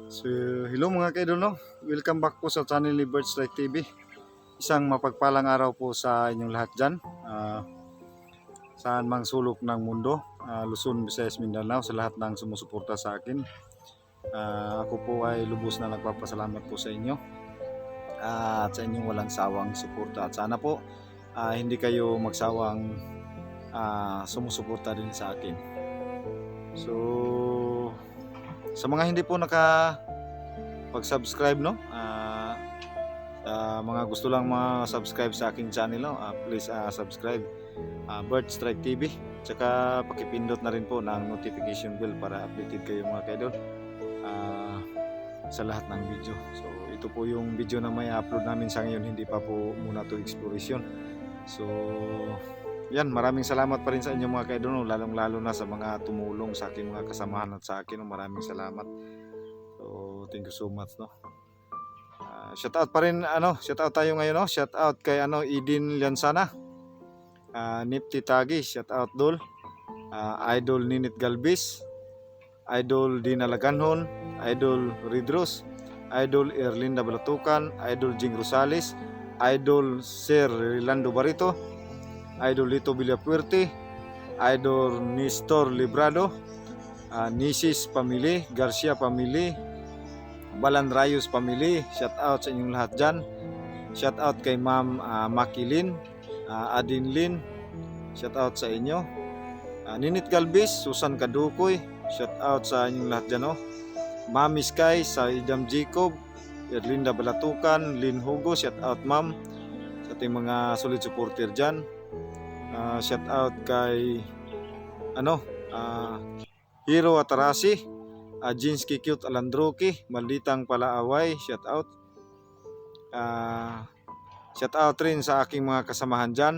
So, hello mga kaidol, no? Welcome back po sa channel ni Birds Like TV. Isang mapagpalang araw po sa inyong lahat dyan. Saan mang sulok ng mundo, Luzon, Visayas, Mindanao, sa lahat ng sumusuporta sa akin. Ako po ay lubos na nagpapasalamat po sa inyo at sa inyong walang sawang suporta. At sana po hindi kayo magsawang sumusuporta din sa akin. So, sa mga hindi po pag-subscribe, no? Mga gusto lang ma-subscribe sa aking channel, no? Please subscribe Bird Strike TV. Tsaka pakipindot na rin po ng notification bell para updated kayo mga kaidol sa lahat ng video. So ito po yung video na may upload namin sa ngayon, hindi pa po muna to exploration. So yan, maraming salamat pa rin sa inyo mga kaidol, no? Lalong lalo na sa mga tumulong sa aking mga kasamahan at sa akin, no? Maraming salamat. So thank you so much, no? Shout out pa rin, shout out tayo ngayon, no? Shout out kay Idin Liansana, Nipti Tagi, shout out Dol, Idol Ninit Galbis, Idol Dina Laganhon, Idol Ridros, Idol Erlinda Balatukan, Idol Jing Rosales, Idol Sir Rilando Barito, Idol Lito Villapuerte, Idol Nestor Librado, Nisis Pamili, Garcia Pamili, Balan Rayos Pamili, shout out sa inyong lahat dyan. Shout out kay Ma'am Makilin, Adinlin, shout out sa inyo. Ninit Galbis, Susan Kadukoy, shout out sa inyong lahat dyan, no? Mami Sky, sa Idam Jacob, Erlinda Balatukan, Lin Hugo, shout out ma'am sa ating mga solid supporter dyan. Shout out kay Hero Atarasi, Jinsky Cute Alandroki, Malditang Palaaway, shout out. Shout out rin sa aking mga kasamahan dyan.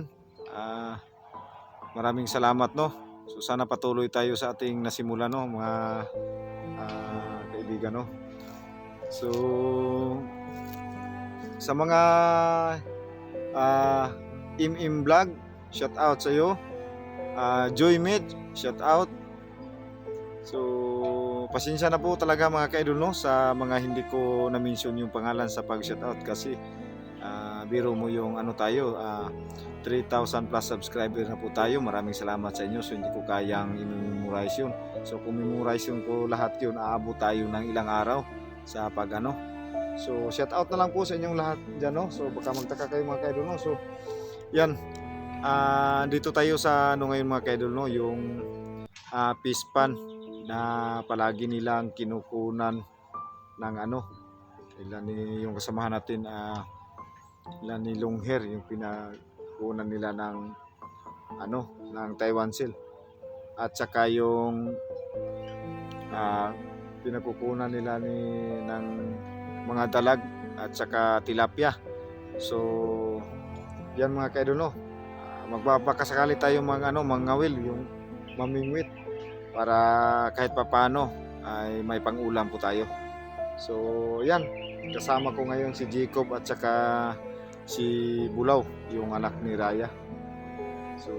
Maraming salamat, no? So sana patuloy tayo sa ating nasimula, no, mga kaibigan, no? So sa mga Vlog, shout out sa iyo. Joy Med, shout out. So pasensya na po talaga mga kaidol, no, sa mga hindi ko na-mention yung pangalan sa pag-shout out kasi biro mo yung tayo 3,000 plus subscriber na po tayo. Maraming salamat sa inyo. So hindi ko kayang i-memorize yun. So kung memorize yun ko lahat yun, aabot tayo ng ilang araw sa So shout out na lang po sa inyong lahat dyan, no? So baka magtaka kayo mga kaidol, no? So yan, dito tayo sa ngayon mga kaidol, no, yung fish pan na palagi nilang kinukunan ng ilan yung kasamahan natin, ilan ni Longhair, yung pinakunan nila ng ng Taiwan Seal, at saka yung pinakukunan nila ng mga dalag at saka tilapia. So yan mga kaidol, no, magbabakasakali tayo mangawil, yung mamingwit, para kahit papano ay may pangulam po tayo. So yan, kasama ko ngayon si Jacob at saka si Bulaw, yung anak ni Raya. So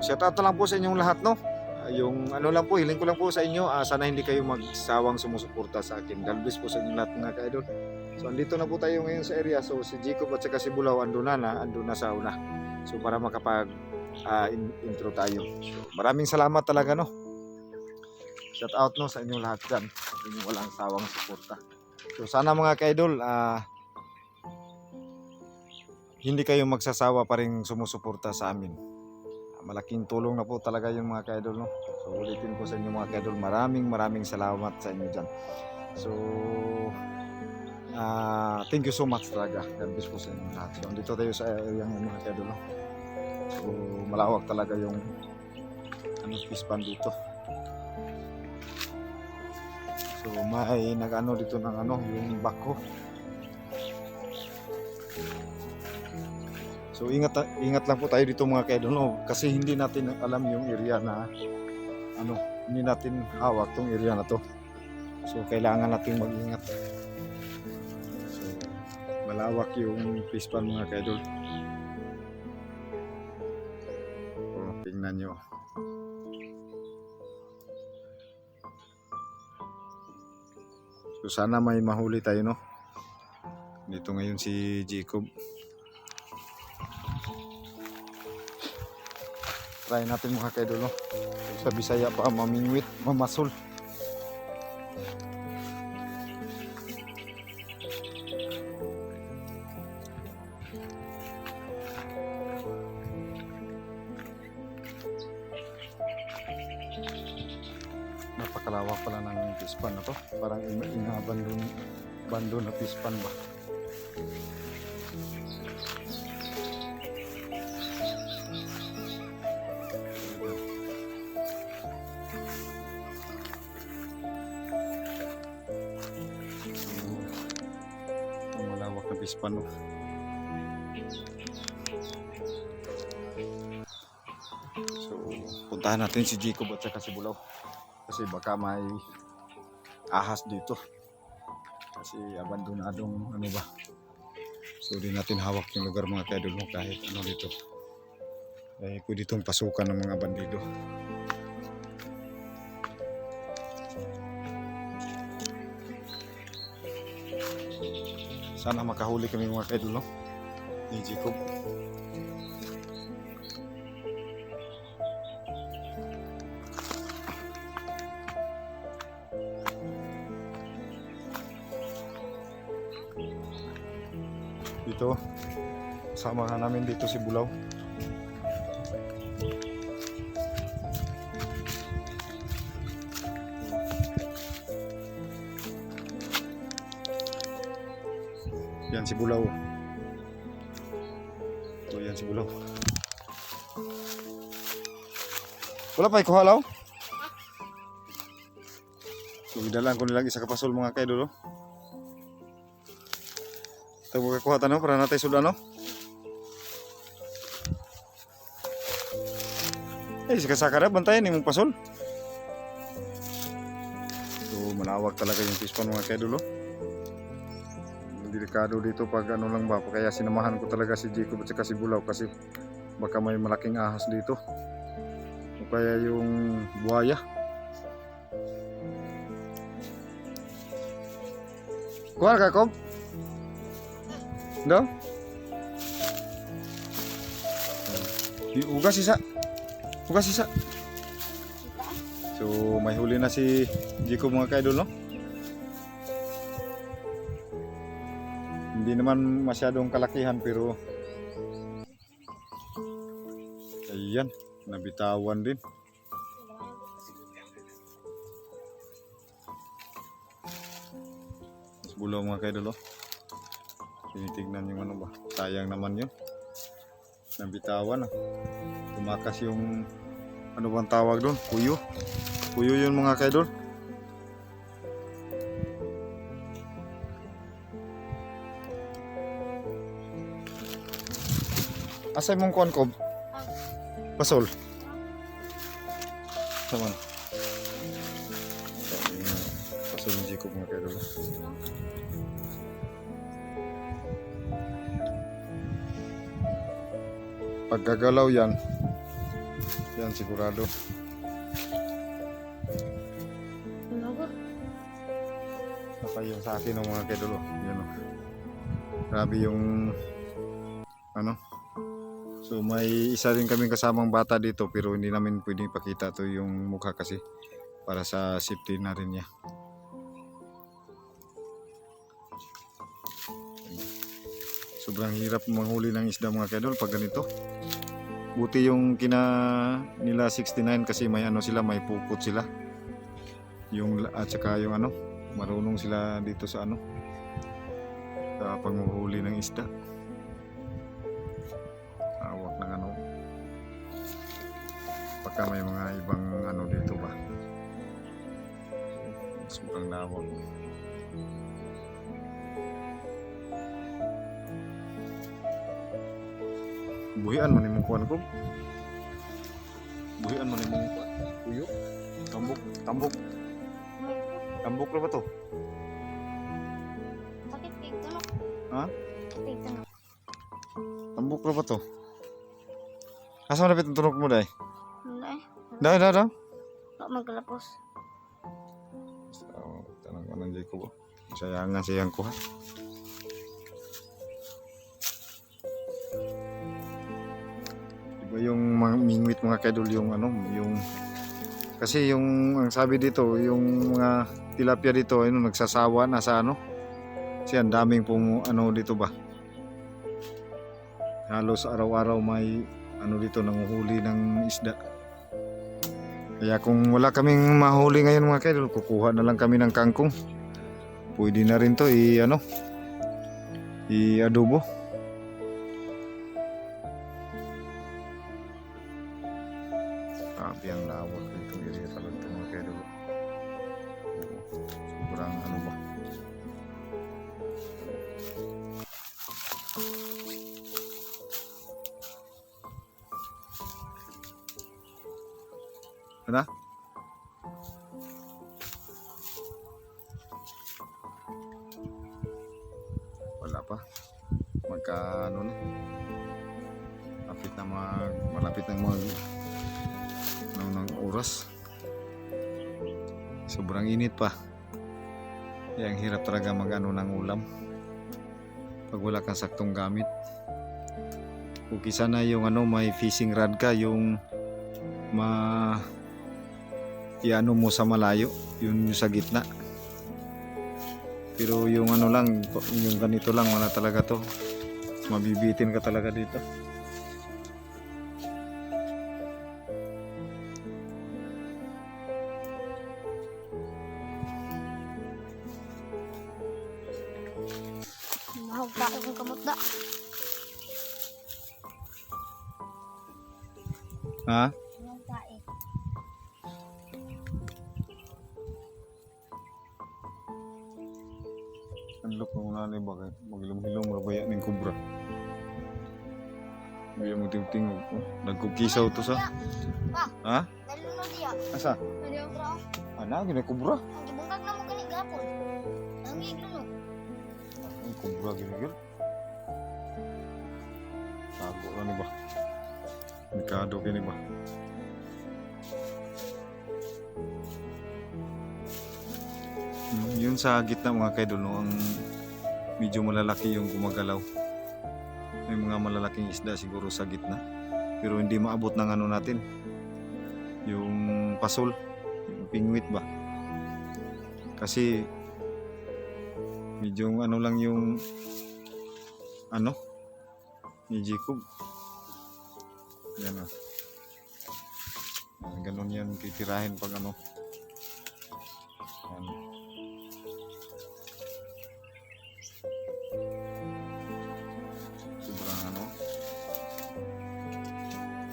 shout out na lang po sa inyong lahat, no. Yung lang po, hiling ko lang po sa inyo, sana hindi kayo magsawang sumusuporta sa akin. God bless po sa inyong lahat mga kaidol. So andito na po tayo ngayon sa area. So si Jacob at saka si Bulaw andun na sa una. So para makapag intro tayo. So maraming salamat talaga, no. Shout out, no, sa inyong lahat dyan, sa inyong walang sawang suporta. So sana mga kaidol, hindi kayo magsasawa pa rin sumusuporta sa amin. Malaking tulong na po talaga yung mga kaidol, no. So ulitin ko sa inyo mga kaidol, maraming salamat sa inyo dyan. So thank you so much talaga. God bless po sa inyo lahat. So dito tayo sa area ng mga kaidol, no. So malawak talaga yung fish pan dito. So may dito ng yung bako. So ingat lang po tayo dito mga kaidol, no, kasi hindi natin alam yung area na hindi natin hawak tong area na to. So kailangan natin mag-ingat. So malawak yung fish pan mga kaidol. So, tingnan nyo. So sana may mahuli tayo, no? Dito ngayon si Jacob. Try natin mga kaidol, no? Sa Bisaya pa, mamingwit, mamasol. Napakalawak pala ng pispan na to. Parang bando na pispan ba? Ang malawak na pispan, no? So, puntahan natin si Jacob at saka si Bulaw. Kasi baka may ahas dito. Kasi abandonadong ano ba. So di natin hawak yung lugar mga kaidol mo kahit ano dito. Eh pwede itong pasukan ng mga bandido. Sana makahuli kami mga kaidol, no? Ni Jacob. Dito sama nga namin dito si Bulaw. Yan si Bulaw. Ito yan si Bulaw. Wala pa ikuhalaw? So idalaan ko nilang isa kapasol mga kaidol, no? Ito kuha tanong para natin sudan, no? Eh, sikasaka na, bantayan yung pasol. So, malawak talaga yung pispan mga kaidol, no? Delikado dito pag ano lang ba, kaya sinamahan ko talaga si Jacob at saka si Bulaw kasi baka may malaking ahas dito. O kaya yung buhaya. Kuha ka, Kob? No? Hugas isa. Hugas isa. So may huli na si Jacob mga kaidol, no? Hindi naman masyadong kalakihan pero ayan, nabitawan din. Mas Bulaw mga kaidol, no? Tinitignan yung ano ba, sayang naman yun, nabitawan. Tumakas yung ano bang tawag doon, puyo yun mga kaidol. Asay mong kuan, Kob? Pasol naman. Pasol ng Jacob mga kaidol. Pag gagalaw yan sigurado. Saka yung sa akin ng mga kaidol, yan o. Grabe yung ano. So may isa rin kaming kasamang bata dito pero hindi namin pwedeng ipakita to yung mukha kasi para sa safety na rin niya. Sobrang hirap manghuli ng isda mga kaidol pag ganito. Buti yung nila 69 kasi may ano sila, may pupot sila. Yung at saka yung ano, marunong sila dito sa ano, sa panguhuli ng isda. Awak ng ano. Baka may mga ibang ano dito ba. Sobrang lawak. Buhian man imong kuan, ko. Buhian man imong kuan. Puyo. Tambok. Tambok ra ba to? Sakit kay tunok. Ha? Sakit tunok. Tambok ra ba to? Asa man napit ang tunok mo dai? Wala eh. Da. Bak magkalapos. So, tanong ko nang Jacob. Sayangan siyang kuha. Iba yung mga mingwit mga kaidol, yung ano, yung kasi yung ang sabi dito, yung mga tilapia dito ano nagsasawa na sa ano. Kasi ang daming pong ano dito ba. Halos araw-araw may ano dito nanguhuli ng isda. Kaya kung wala kaming mahuli ngayon mga kaidol, kukuha na lang kami ng kangkong. Pwede na rin to i-ano, i-adobo. Grabe ang lawak nitong area talaga ito mga kaidol. Sobrang ano ba. Ano? Wala pa. Magka ano na. Malapit na ng oras. Sobrang init pa. Kaya ang hirap talaga mag-ano ng ulam. Pag wala kang saktong gamit. Kung sana yung ano may fishing rod ka, yung iano mo sa malayo, yun yung sa gitna. Pero yung ano lang, yung ganito lang, wala talaga to. Mabibitin ka talaga dito. Mahog pa ako ng kamot da. Ha? Mahog pa eh. Anlok ng unanay bakit magilom-hilom rabaya ng kubra. Biya mo tingting nagkukisaw to sa. Pa, Ha? dalo na diya. Asa? Dali ang bro. Ana gina kubra. Ang gibungkag na mo gani gapon. Ang iglo no. Ang kubra gina. Tago ra ni ba? Mikado kini ba? Yun sa gitna mga kaidol no, ang medyo malalaki yung gumagalaw. May mga malalaking isda siguro sa gitna. Pero hindi maabot ng ano natin. Yung pasol, yung pingwit ba? Kasi medyo ano lang yung ano ni Jacob. Yan o. Ganun yan titirahin pag ano. Yan. Sobrang ano.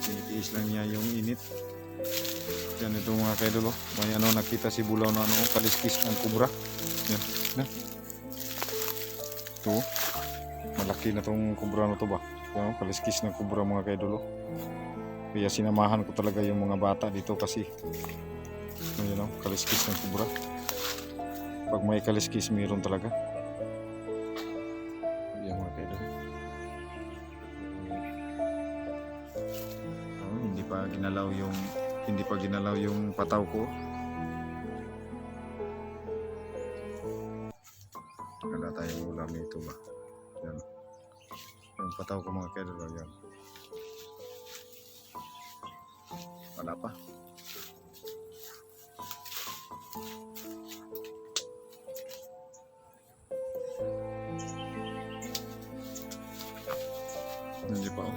Tinitiis lang niya yung init. Yan ito mga kaidol. May ano nakita si Bulaw na ano kaliskis ng kubra. Yan. Na. Ito. Malaki na tong kubra na to ba. Yan, kaliskis ng kubra mga kaidol. Kaya sinamahan ko talaga yung mga bata dito kasi you know, kaliskis ng kubra. Pag may kaliskis mayroon talaga. Yan mga kaidol. Hindi pa ginalaw yung pataw ko. Wala tayong ulam nito ba. Yan. Yung pataw ko mga kaidol yan. Wala pa. Hindi pa oh.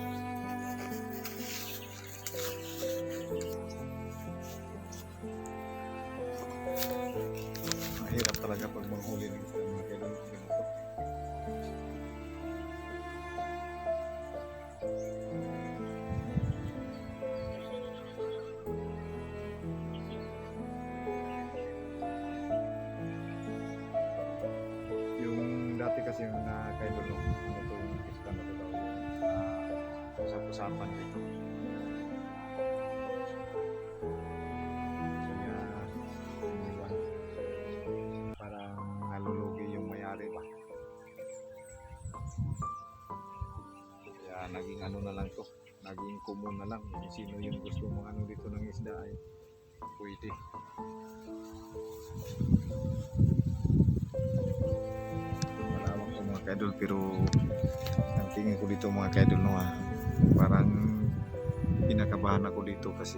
Mahirap talaga pag manghuli ng isda mga kaidol. Ganito. Yung dati kasi yung kaidol ano to yung pista na to daw yung usap-usapan dito. Kaya iniwan. Parang nalulugi yung may-ari ba. Kaya naging ano na lang to. Naging common na lang. Kung sino yung gusto mong ano dito ng isda ay pwede. kaidol, pero ang tingin ko dito mga kaidol no, parang pinakabahan ako dito kasi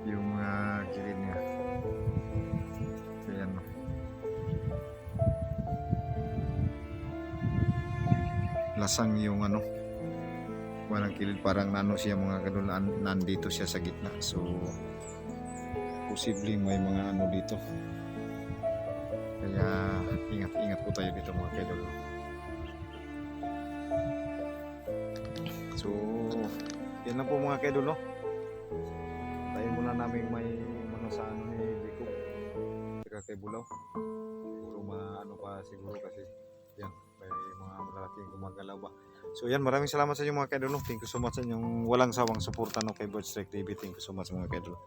yung gilid niya. Ayan no. Lasang yung walang kilid, parang siya mga kaidol, nandito siya sa gitna. So posibleng may mga dito. Kaya ingat-ingat po tayo dito mga kaidol. So, yan lang po mga kaidol, no? Tayo muna namin may manasaan ni Biko. Saka kay Bulaw. Siguro pa siguro kasi yan, may mga malalaking gumagalaw ba. So yan, maraming salamat sa inyo mga kaidol, no? Thank you so much sa inyong walang sawang suporta no kay Bird Strike TV. Thank you so much mga kaidol.